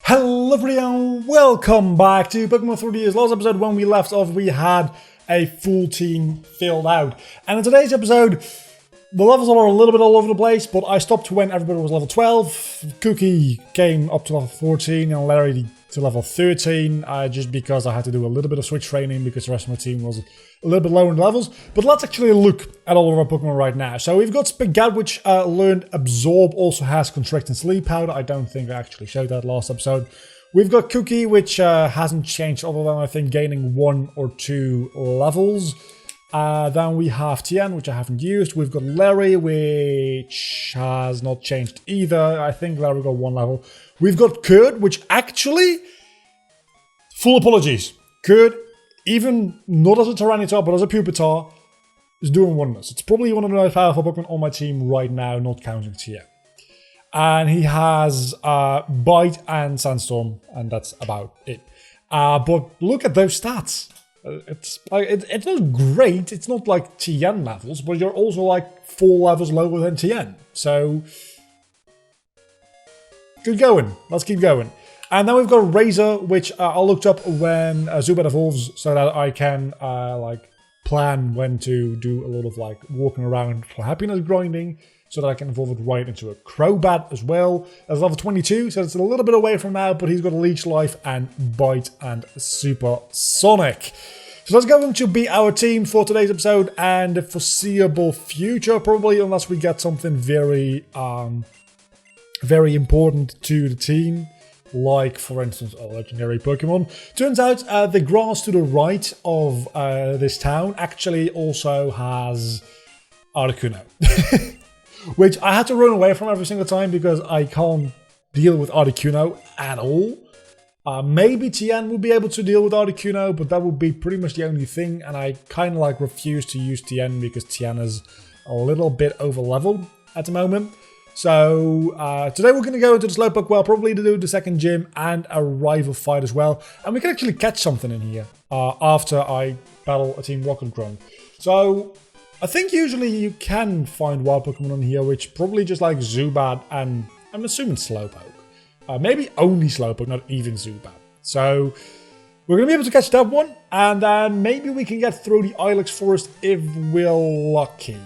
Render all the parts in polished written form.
Hello everybody and welcome back to Pokemon 3Ds. Last episode when we left off we had a full team filled out. And in today's episode the levels are a little bit all over the place, but I stopped when everybody was level 12. Cookie came up to level 14 and Larry to level 13 just because I had to do a little bit of switch training because the rest of my team was a little bit lower in levels. But let's actually look at all of our Pokemon right now. So we've got Spaghetti, which learned Absorb, also has Constrict and Sleep Powder. I don't think I actually showed that last episode. We've got Cookie, which hasn't changed other than I think gaining 1 or 2 levels. Then we have Tien, which I haven't used. We've got Larry, which has not changed either. I think Larry got 1 level. We've got Kurt, which actually, full apologies, Kurt, even not as a Tyranitar, but as a Pupitar, is doing wonders. It's probably one of the most powerful Pokemon on my team right now, not counting Tien. And he has Bite and Sandstorm, and that's about it. But look at those stats. It's not great. It's not like Tien levels, but you're also like 4 levels lower than Tien. So good going. Let's keep going. And then we've got Razor, which I looked up when Zubat evolves, so that I can like plan when to do a lot of like walking around for happiness grinding, so that I can evolve it right into a Crobat as well. As level 22, so it's a little bit away from now, but he's got Leech Life and Bite and Super Sonic. So that's going to be our team for today's episode and the foreseeable future, probably, unless we get something very, very important to the team. Like, for instance, a legendary Pokemon. Turns out the grass to the right of this town actually also has Articuno. Which I had to run away from every single time because I can't deal with Articuno at all. Maybe Tien would be able to deal with Articuno, but that would be pretty much the only thing. And I kind of like refuse to use Tien because Tien is a little bit over leveled at the moment. So today we're going to go into the Slowpoke well, probably to do the second gym and a rival fight as well. And we can actually catch something in here after I battle a Team Rocket Grunt. So I think usually you can find wild Pokemon in here, which probably just like Zubat and I'm assuming Slowpoke. Maybe only Slowpoke, not even Zubat. So we're going to be able to catch that one. And then maybe we can get through the Ilex Forest if we're lucky.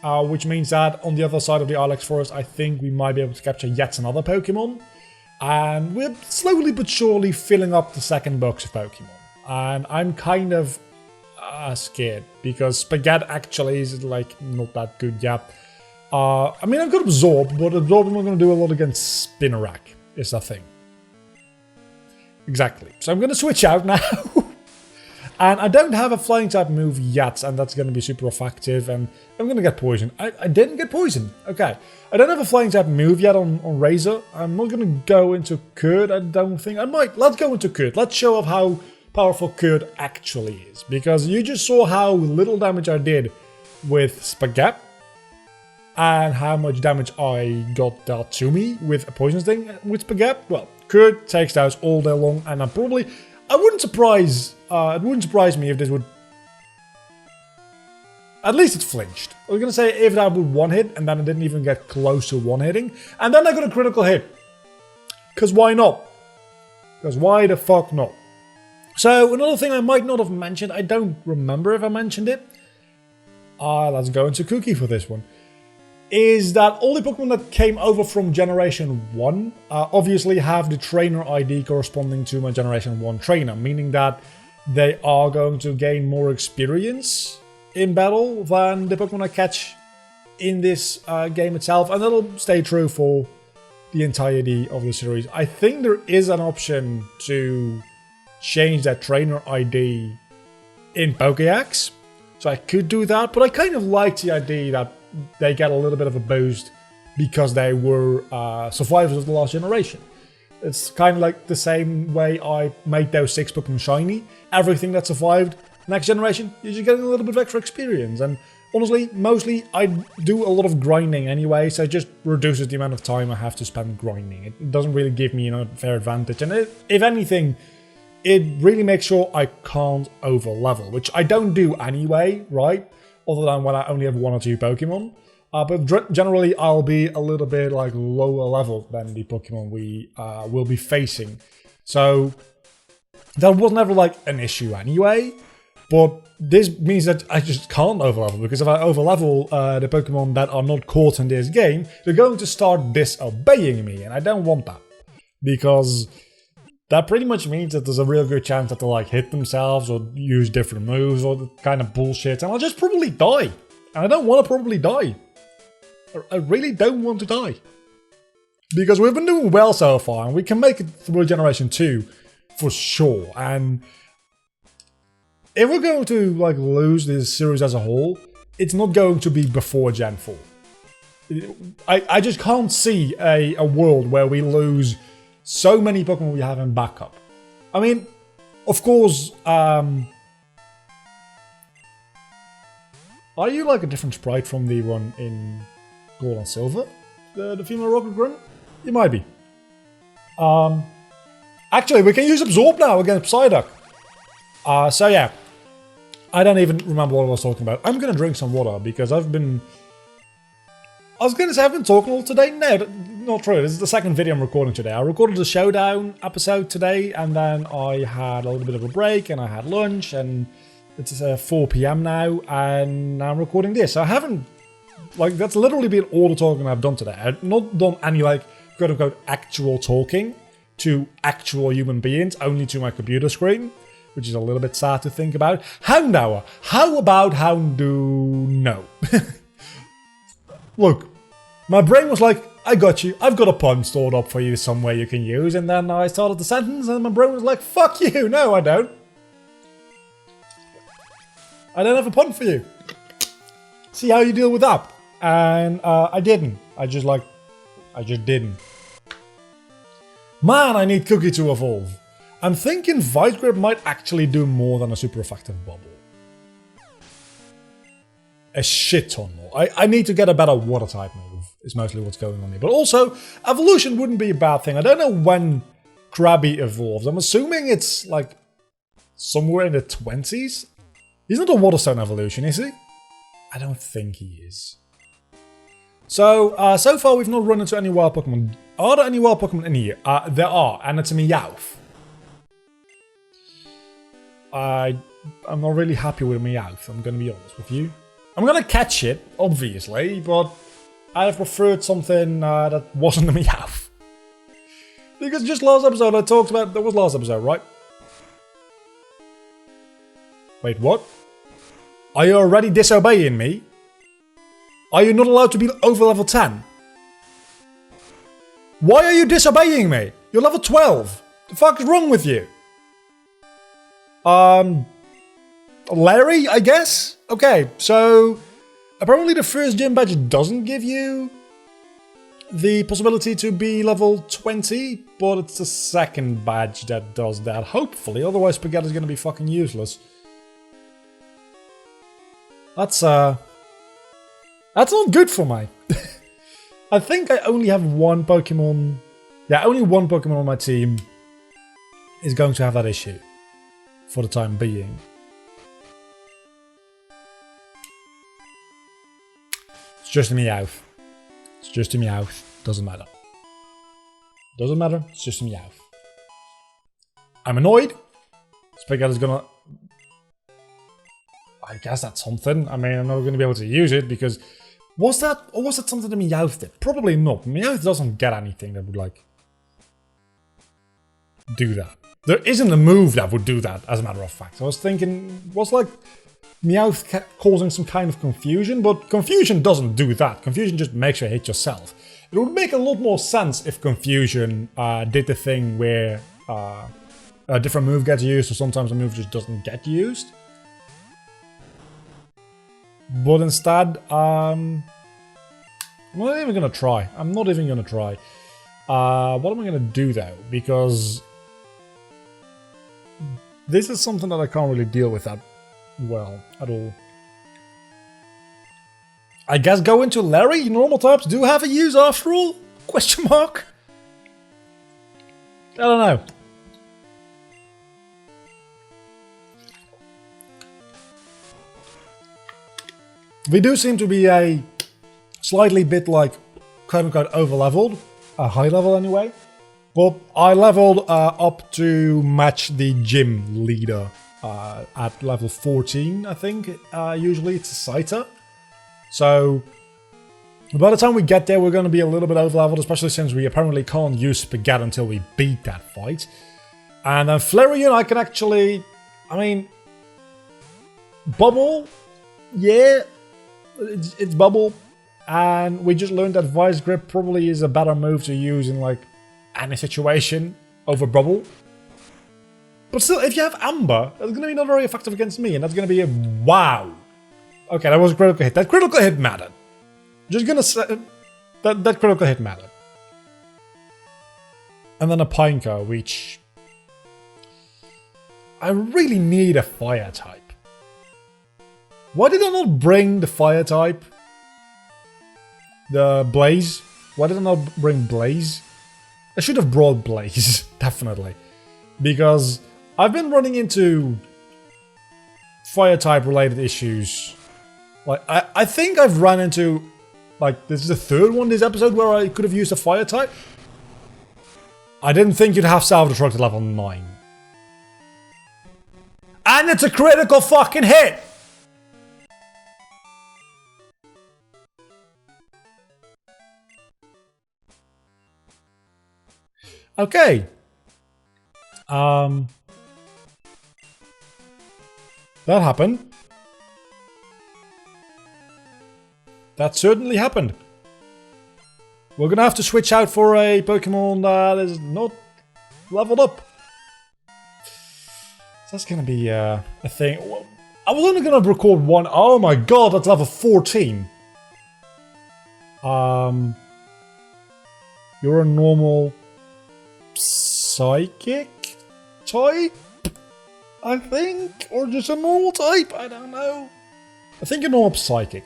Which means that on the other side of the Ilex Forest, I think we might be able to capture yet another Pokemon. And we're slowly but surely filling up the second box of Pokemon. And I'm kind of scared because Spaghetti actually is like not that good yet. I mean, I've got Absorb, but Absorb is not going to do a lot against Spinarak, is the thing. Exactly. So I'm going to switch out now. And I don't have a flying type move yet, and that's going to be super effective, and I'm going to get poisoned. I didn't get poisoned. Okay. I don't have a flying type move yet on Razor. I'm not going to go into Kurt, I don't think. I might. Let's go into Kurt. Let's show off how powerful Kurt actually is. Because you just saw how little damage I did with Spaghetti, and how much damage I got dealt to me with a Poison Sting with Spaghetti. Well, Kurt takes those all day long, and I'm probably... it wouldn't surprise me if this would... At least it's flinched. I was going to say if that would one hit, and then it didn't even get close to one hitting. And then I got a critical hit. Because why not? Because why the fuck not? So, another thing I might not have mentioned, I don't remember if I mentioned it. Let's go into Cookie for this one. Is that all the Pokemon that came over from Generation 1 obviously have the trainer ID corresponding to my Generation 1 trainer, meaning that they are going to gain more experience in battle than the Pokemon I catch in this game itself, and that'll stay true for the entirety of the series. I think there is an option to change that trainer ID in Pokédex, so I could do that, but I kind of like the idea that they get a little bit of a boost because they were survivors of the last generation. It's kind of like the same way I made those 6 Pokemon shiny. Everything that survived next generation, you're just getting a little bit of extra experience. And honestly, mostly I do a lot of grinding anyway, so it just reduces the amount of time I have to spend grinding. It doesn't really give me a fair advantage. And if anything, it really makes sure I can't over level, which I don't do anyway, right? Other than when I only have 1 or 2 Pokemon. But generally, I'll be a little bit like lower level than the Pokemon we will be facing. So that was never like an issue anyway. But this means that I just can't overlevel, because if I overlevel the Pokemon that are not caught in this game, they're going to start disobeying me, and I don't want that. Because that pretty much means that there's a real good chance that they'll like hit themselves or use different moves or the kind of bullshit, and I'll just probably die. And I don't want to probably die. I really don't want to die. Because we've been doing well so far, and we can make it through Generation 2 for sure. And if we're going to like lose this series as a whole, it's not going to be before Gen 4. I just can't see a world where we lose so many Pokemon we have in backup. I mean, of course, are you like a different sprite from the one in Gold and Silver? The female Rocket Grunt? You might be. Actually, we can use Absorb now against Psyduck. So yeah. I don't even remember what I was talking about. I'm gonna drink some water because I was gonna say I've been talking all today. No, not true. This is the second video I'm recording today. I recorded the Showdown episode today, and then I had a little bit of a break, and I had lunch, and it's 4 PM now, and now I'm recording this. So I haven't, like, that's literally been all the talking I've done today. I've not done any, like, quote-unquote actual talking to actual human beings, only to my computer screen, which is a little bit sad to think about. Houndour. How about Houndour? No. Look, my brain was like, I got you. I've got a pun stored up for you somewhere you can use. And then I started the sentence and my brain was like, fuck you. No, I don't. I don't have a pun for you. See how you deal with that. And I didn't. I just didn't. Man, I need Cookie to evolve. I'm thinking Vice Grip might actually do more than a super effective bubble. A shit ton more. I need to get a better water type move, is mostly what's going on here. But also, evolution wouldn't be a bad thing. I don't know when Krabby evolves. I'm assuming it's like somewhere in the 20s. He's not a Waterstone evolution, is he? I don't think he is. So, so far we've not run into any wild Pokemon. Are there any wild Pokemon in here? There are, and it's a Meowth. I'm not really happy with Meowth, I'm gonna be honest with you. I'm gonna catch it, obviously, but I have preferred something that wasn't a Meowth. Because just last episode I talked about... That was last episode, right? Wait, what? Are you already disobeying me? Are you not allowed to be over level 10? Why are you disobeying me? You're level 12. The fuck is wrong with you? Larry, I guess? Okay, so apparently the first gym badge doesn't give you the possibility to be level 20, but it's the second badge that does that, hopefully, otherwise Spaghetti's gonna be fucking useless. That's not good for me. I think I only have one Pokemon... Yeah, only one Pokemon on my team is going to have that issue. For the time being. It's just a Meowth. It's just a Meowth. Doesn't matter. Doesn't matter. It's just a Meowth. I'm annoyed. Spaghetti's gonna... I guess that's something. I mean, I'm not going to be able to use it because... Was that... Or was that something that Meowth did? Probably not. Meowth doesn't get anything that would, like... do that. There isn't a move that would do that, as a matter of fact. I was thinking, was like Meowth causing some kind of confusion, but confusion doesn't do that. Confusion just makes you hit yourself. It would make a lot more sense if confusion did the thing where a different move gets used, or sometimes a move just doesn't get used. But instead, I'm not even gonna try. I'm not even gonna try. What am I gonna do though? Because this is something that I can't really deal with that well at all. I guess go into Larry? Normal types do have a use after all? Question mark? I don't know. We do seem to be a slightly bit like quote-unquote over-leveled, high level anyway. But I leveled up to match the gym leader at level 14, I think. Usually it's a Saita. So by the time we get there, we're going to be a little bit over-leveled, especially since we apparently can't use Spaghetti until we beat that fight. And then Flareon, I can actually... I mean... Bubble? Yeah. It's Bubble. And we just learned that Vice Grip probably is a better move to use in, like, any situation over Bubble. But still, if you have Amber, it's going to be not very effective against me, and that's going to be a wow. Okay, that was a critical hit. That critical hit mattered. Just gonna say that critical hit mattered. And then a Pineco, which I really need a fire type. Why did I not bring the fire type? The Blaze? Why did I not bring Blaze? I should have brought Blaze, definitely. Because I've been running into fire type related issues. Like, I think I've run into, like, this is the third one this episode where I could have used a fire type. I didn't think you'd have Salvage Truck to level 9. And it's a critical fucking hit! Okay. That happened. That certainly happened. We're gonna have to switch out for a Pokemon that is not leveled up. So that's gonna be a thing. I was only gonna record one. Oh my god, that's level 14. You're a normal psychic type, I think, or just a normal type. I don't know. I think you're normal psychic.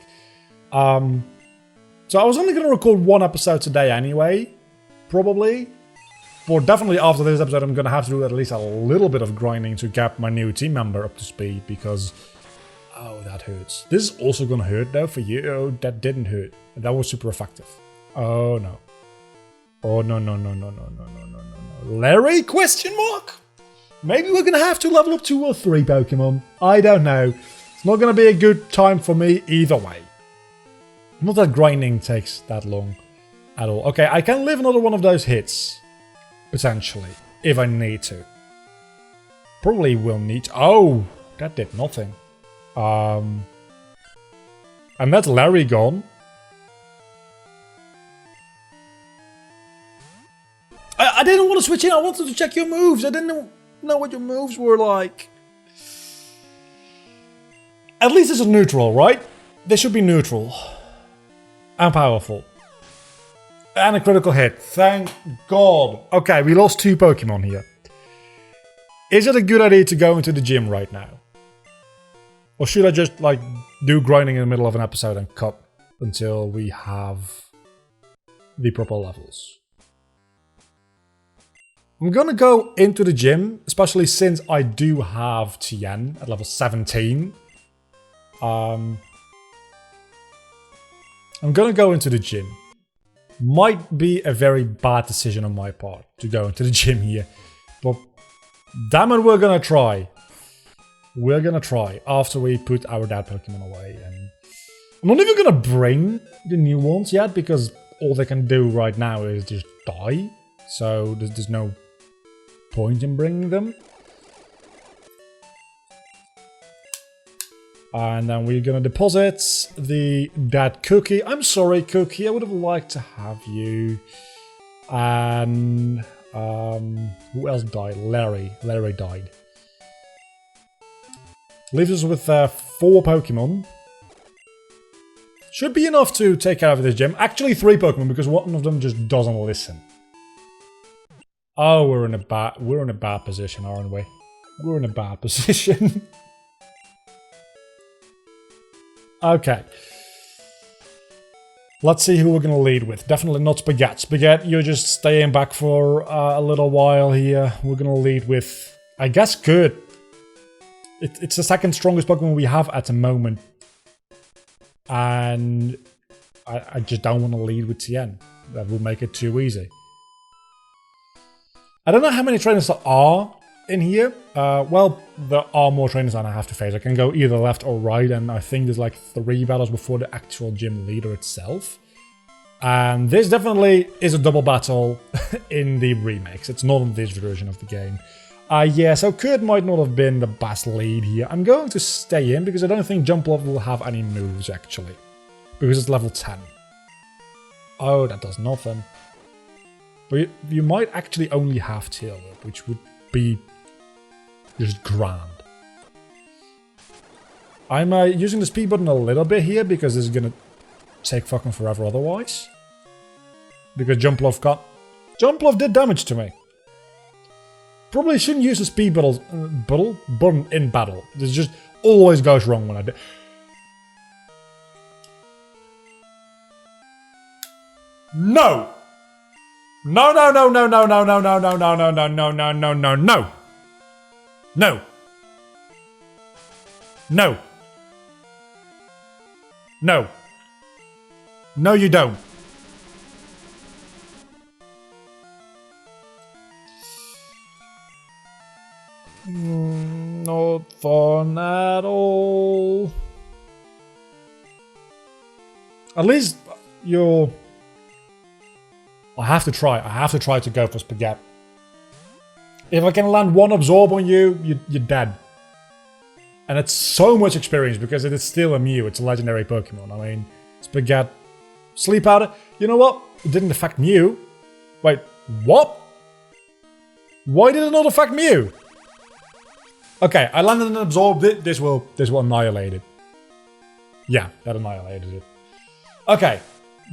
So I was only going to record one episode today anyway, probably. But definitely after this episode I'm going to have to do at least a little bit of grinding to get my new team member up to speed, because... oh, that hurts. This is also going to hurt though for you. Oh, that didn't hurt. That was super effective. Oh no. Oh no no no no no no no no no. Larry? Question mark? Maybe we're going to have to level up 2 or 3 Pokemon. I don't know. It's not going to be a good time for me either way. Not that grinding takes that long at all. Okay, I can live another one of those hits. Potentially. If I need to. Probably will need to. Oh! That did nothing. And that's Larry gone. I didn't want to switch in. I wanted to check your moves. I didn't know what your moves were like. At least it's a neutral, right? They should be neutral. And powerful. And a critical hit. Thank God. Okay, we lost 2 Pokemon here. Is it a good idea to go into the gym right now? Or should I just, like, do grinding in the middle of an episode and cut until we have the proper levels? I'm gonna go into the gym, especially since I do have Tien at level 17. I'm gonna go into the gym. Might be a very bad decision on my part to go into the gym here. But damn it, we're gonna try. We're gonna try after we put our dead Pokemon away. And I'm not even gonna bring the new ones yet, because all they can do right now is just die. So there's no point in bringing them. And then we're gonna deposit the dead Cookie. I'm sorry, Cookie. I would have liked to have you. And who else died? Larry. Larry died. Leaves us with 4 Pokemon. Should be enough to take care of this gym. Actually 3 Pokemon, because one of them just doesn't listen. Oh, we're in a bad position, aren't we? We're in a bad position. Okay. Let's see who we're going to lead with. Definitely not Spaghetti. Spaghetti, you're just staying back for a little while here. We're going to lead with, I guess, Good. It's the second strongest Pokemon we have at the moment. And I just don't want to lead with Tien. That will make it too easy. I don't know how many trainers there are in here. Well, there are more trainers than I have to face. I can go either left or right, and I think there's like 3 battles before the actual gym leader itself. And this definitely is a double battle in the remakes. It's not in this version of the game. Yeah, so Kurt might not have been the best lead here. I'm going to stay in because I don't think Jumpluff will have any moves, actually. Because it's level 10. Oh, that does nothing. But you might actually only have Tail Whip, which would be just grand. I'm using the speed button a little bit here because this is going to take fucking forever otherwise. Because Jumpluff did damage to me. Probably shouldn't use the speed button in battle. This just always goes wrong when I do. No! No, no, no, no, no, no, no, no, no, no, no, no, no, no, no, no, no. No. No. No. No, you don't. Not fun at all. At least you're... I have to try. I have to try to go for Spaghetti. If I can land 1 Absorb on you, you're dead. And it's so much experience because it is still a Mew. It's a legendary Pokemon. I mean, Spaghetti. Sleep Powder. You know what? It didn't affect Mew. Wait, what? Why did it not affect Mew? Okay, I landed an Absorb. This will annihilate it. Yeah, that annihilated it. Okay,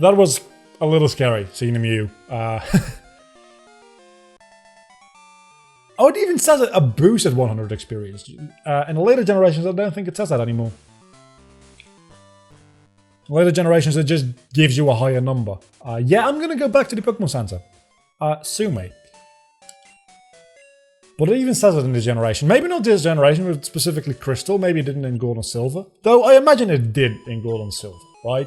that was a little scary seeing a Mew. Oh, it even says a boosted 100 experience. In the later generations, I don't think it says that anymore. In later generations, it just gives you a higher number. Yeah, I'm gonna go back to the Pokemon Center. Sue me. But it even says it in this generation. Maybe not this generation, but specifically Crystal. Maybe it didn't in Gold and Silver. Though I imagine it did in Gold and Silver, right?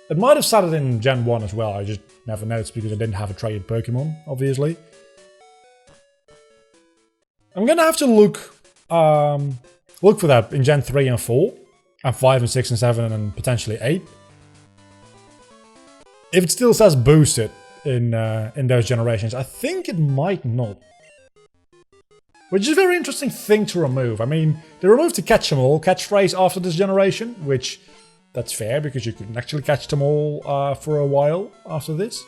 It might have said it in Gen 1 as well. I just never noticed because I didn't have a traded Pokemon, obviously. I'm gonna have to look for that in Gen 3 and 4. And 5 and 6 and 7 and potentially 8. If it still says boosted in those generations, I think it might not. Which is a very interesting thing to remove. I mean, they removed the catch 'em all catchphrase after this generation, which that's fair because you couldn't actually catch them all for a while after this.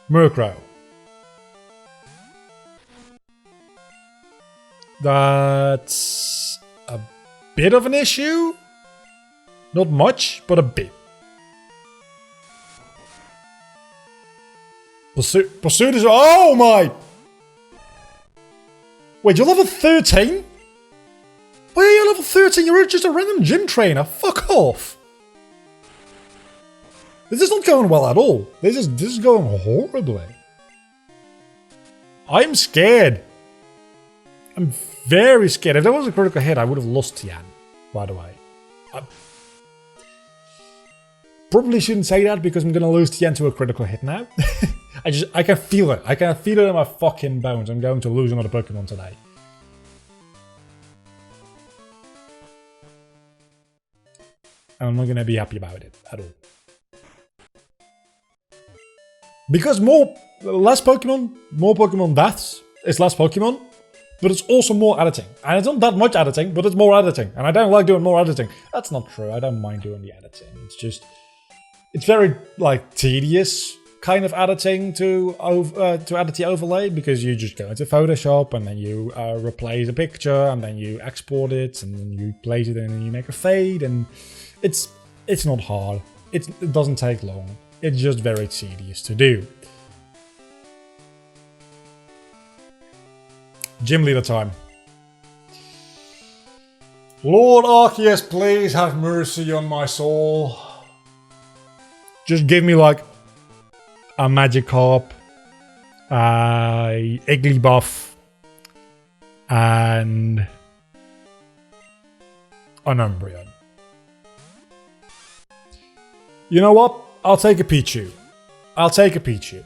Murkrow. That's a bit of an issue. Not much, but a bit. Pursuit is... Oh my! Wait, you're level 13? Why are you level 13? You're just a random gym trainer. Fuck off. This is not going well at all. This is going horribly. I'm scared. I'm very scared. If there was a critical hit, I would have lost Tian, by the way. I probably shouldn't say that because I'm going to lose Tian to a critical hit now. I can feel it. I can feel it in my fucking bones. I'm going to lose another Pokemon today. And I'm not going to be happy about it at all. Because less Pokemon, more Pokemon deaths is less Pokemon. But it's also more editing. And it's not that much editing, but it's more editing. And I don't like doing more editing. That's not true. I don't mind doing the editing. It's just... It's very, like, tedious kind of editing to edit the overlay. Because you just go into Photoshop and then you replace a picture. And then you export it. And then you place it in and you make a fade. And it's not hard. It doesn't take long. It's just very tedious to do. Gym leader time. Lord Arceus, please have mercy on my soul. Just give me like a Magikarp, a Igglybuff, and an Umbreon. You know what? I'll take a Pichu. I'll take a Pichu.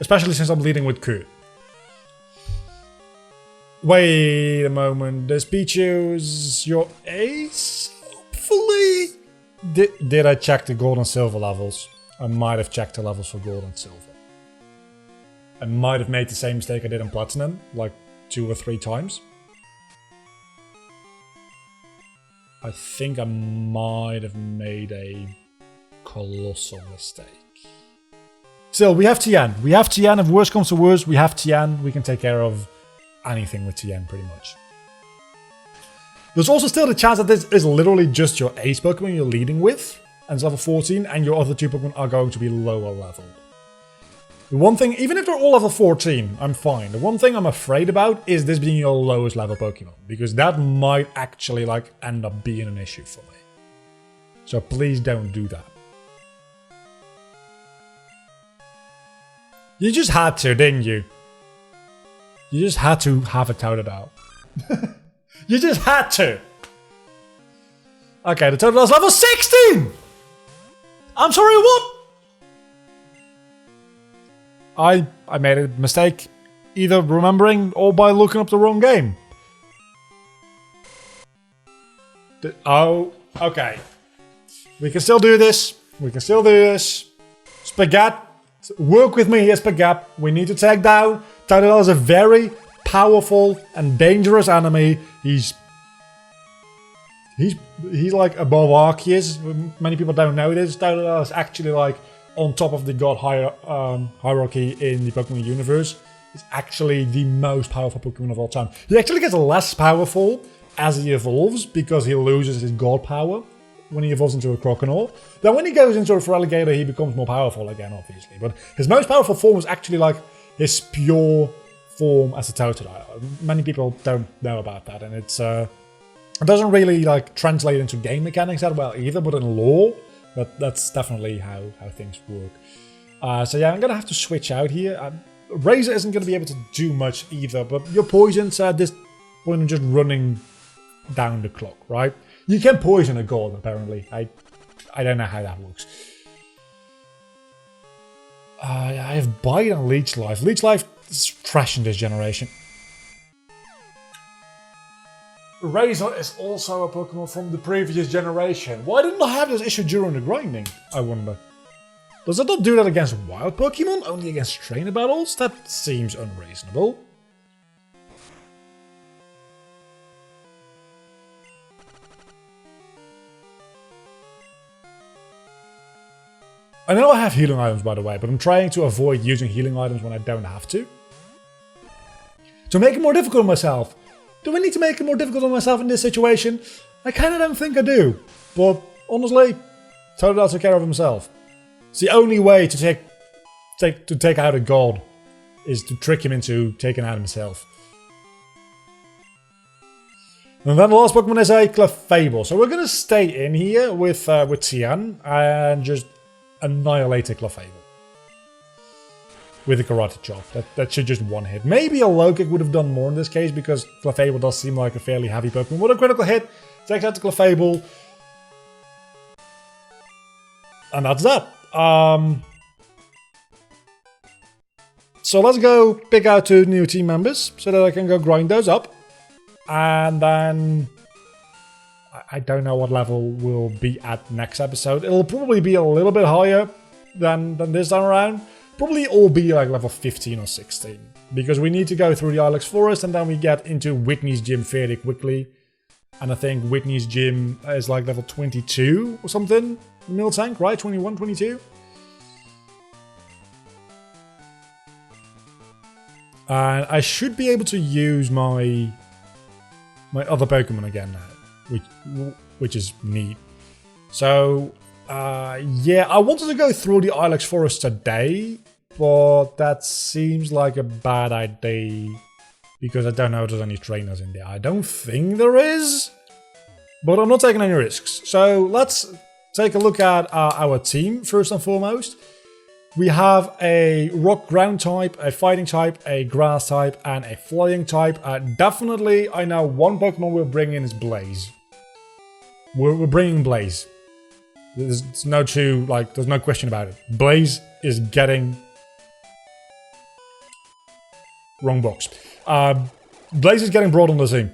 Especially since I'm leading with Q. Wait a moment. This Pichu's your ace? Hopefully. Did I check the gold and silver levels? I might have checked the levels for gold and silver. I might have made the same mistake I did in platinum, like 2 or 3 times. I think I might have made a colossal mistake. Still, we have Tian. We have Tian. If worse comes to worse, we have Tian. We can take care of anything with Tian, pretty much. There's also still the chance that this is literally just your ace Pokemon you're leading with, and it's level 14, and your other 2 Pokemon are going to be lower level. The one thing, even if they're all level 14, I'm fine. The one thing I'm afraid about is this being your lowest level Pokemon, because that might actually like end up being an issue for me. So please don't do that. You just had to, didn't you? You just had to have it touted out. You just had to. Okay, the total is level 16! I'm sorry, what? I made a mistake either remembering or by looking up the wrong game. Oh, okay. We can still do this. We can still do this. Spaghetti, work with me here, Spaghetti. We need to take down. Totodile is a very powerful and dangerous enemy. He's like above Arceus. Many people don't know this. Totodile is actually like on top of the god hierarchy in the Pokemon universe. He's actually the most powerful Pokemon of all time. He actually gets less powerful as he evolves because he loses his god power when he evolves into a Croconaw. Then when he goes into a Feraligatr, he becomes more powerful again, obviously. But his most powerful form is actually like his pure form as a Totodile. Many people don't know about that, and it doesn't really like translate into game mechanics that well either, but in lore, that's definitely how things work. So yeah, I'm gonna have to switch out here. Razor isn't gonna be able to do much either, but your poisons at this point are just running down the clock, right? You can poison a god apparently. I don't know how that works. I have Bite and Leech Life. Leech Life is trash in this generation. Razor is also a Pokemon from the previous generation. Why didn't I have this issue during the grinding, I wonder? Does it not do that against wild Pokemon, only against trainer battles? That seems unreasonable. I know I have healing items, by the way, but I'm trying to avoid using healing items when I don't have to. To make it more difficult on myself. Do I need to make it more difficult on myself in this situation? I kind of don't think I do. But honestly, Totodile took care of himself. It's the only way to take out a god is to trick him into taking out himself. And then the last Pokemon is a Clefable. So we're going to stay in here with Tian and just annihilate a Clefable. With a Karate Chop. That should just one hit. Maybe a low kick would have done more in this case because Clefable does seem like a fairly heavy Pokemon. What a critical hit. Takes out the Clefable. And that's that. So let's go pick out 2 new team members so that I can go grind those up. And then I don't know what level we'll be at next episode. It'll probably be a little bit higher than this time around. Probably all be like level 15 or 16. Because we need to go through the Ilex Forest and then we get into Whitney's gym fairly quickly. And I think Whitney's gym is like level 22 or something. Miltank, right? 21, 22? And I should be able to use my other Pokemon again now, which is neat. So, yeah, I wanted to go through the Ilex Forest today, but that seems like a bad idea because I don't know if there's any trainers in there. I don't think there is, but I'm not taking any risks. So let's take a look at our team first and foremost. We have a rock ground type, a fighting type, a grass type, and a flying type. Definitely, I know one Pokemon we're bringing is Blaze. We're bringing Blaze. There's no there's no question about it. Blaze is getting wrong box. Blaze is getting brought on the team.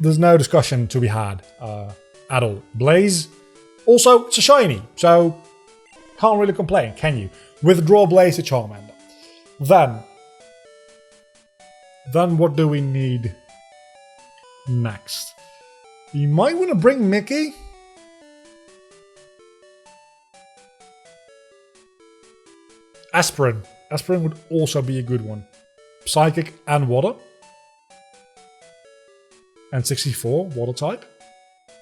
There's no discussion to be had at all. Blaze, also, it's a shiny, so can't really complain, can you? Withdraw Blaze to Charmander. Then what do we need next? You might want to bring Mickey. Aspirin. Aspirin would also be a good one. Psychic and Water. And 64, Water type.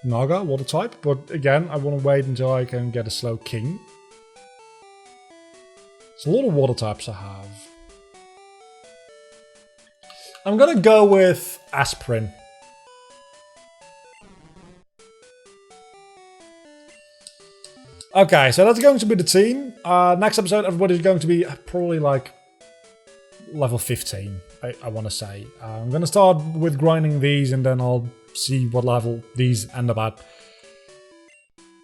Naga, Water type. But again, I want to wait until I can get a slow King. It's a lot of Water types I have. I'm gonna go with Aspirin. Okay, so that's going to be the team. Next episode, everybody's going to be probably like level 15, I want to say. I'm going to start with grinding these and then I'll see what level these end up at.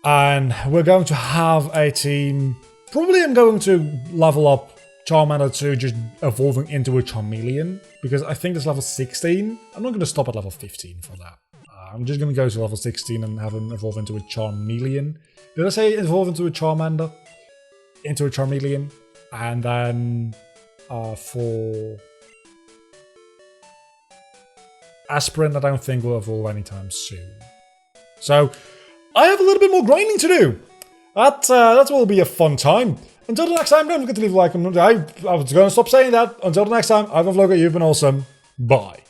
And we're going to have a team. Probably I'm going to level up Charmander to just evolving into a Charmeleon, because I think it's level 16. I'm not going to stop at level 15 for that. I'm just going to go to level 16 and have him evolve into a Charmeleon. Did I say evolve into a Charmander? Into a Charmeleon. And then for Aspirin, I don't think will evolve anytime soon. So I have a little bit more grinding to do. That will be a fun time. Until the next time, don't forget to leave a like. I was going to stop saying that. Until the next time, I've been Vlogger, you've been awesome. Bye.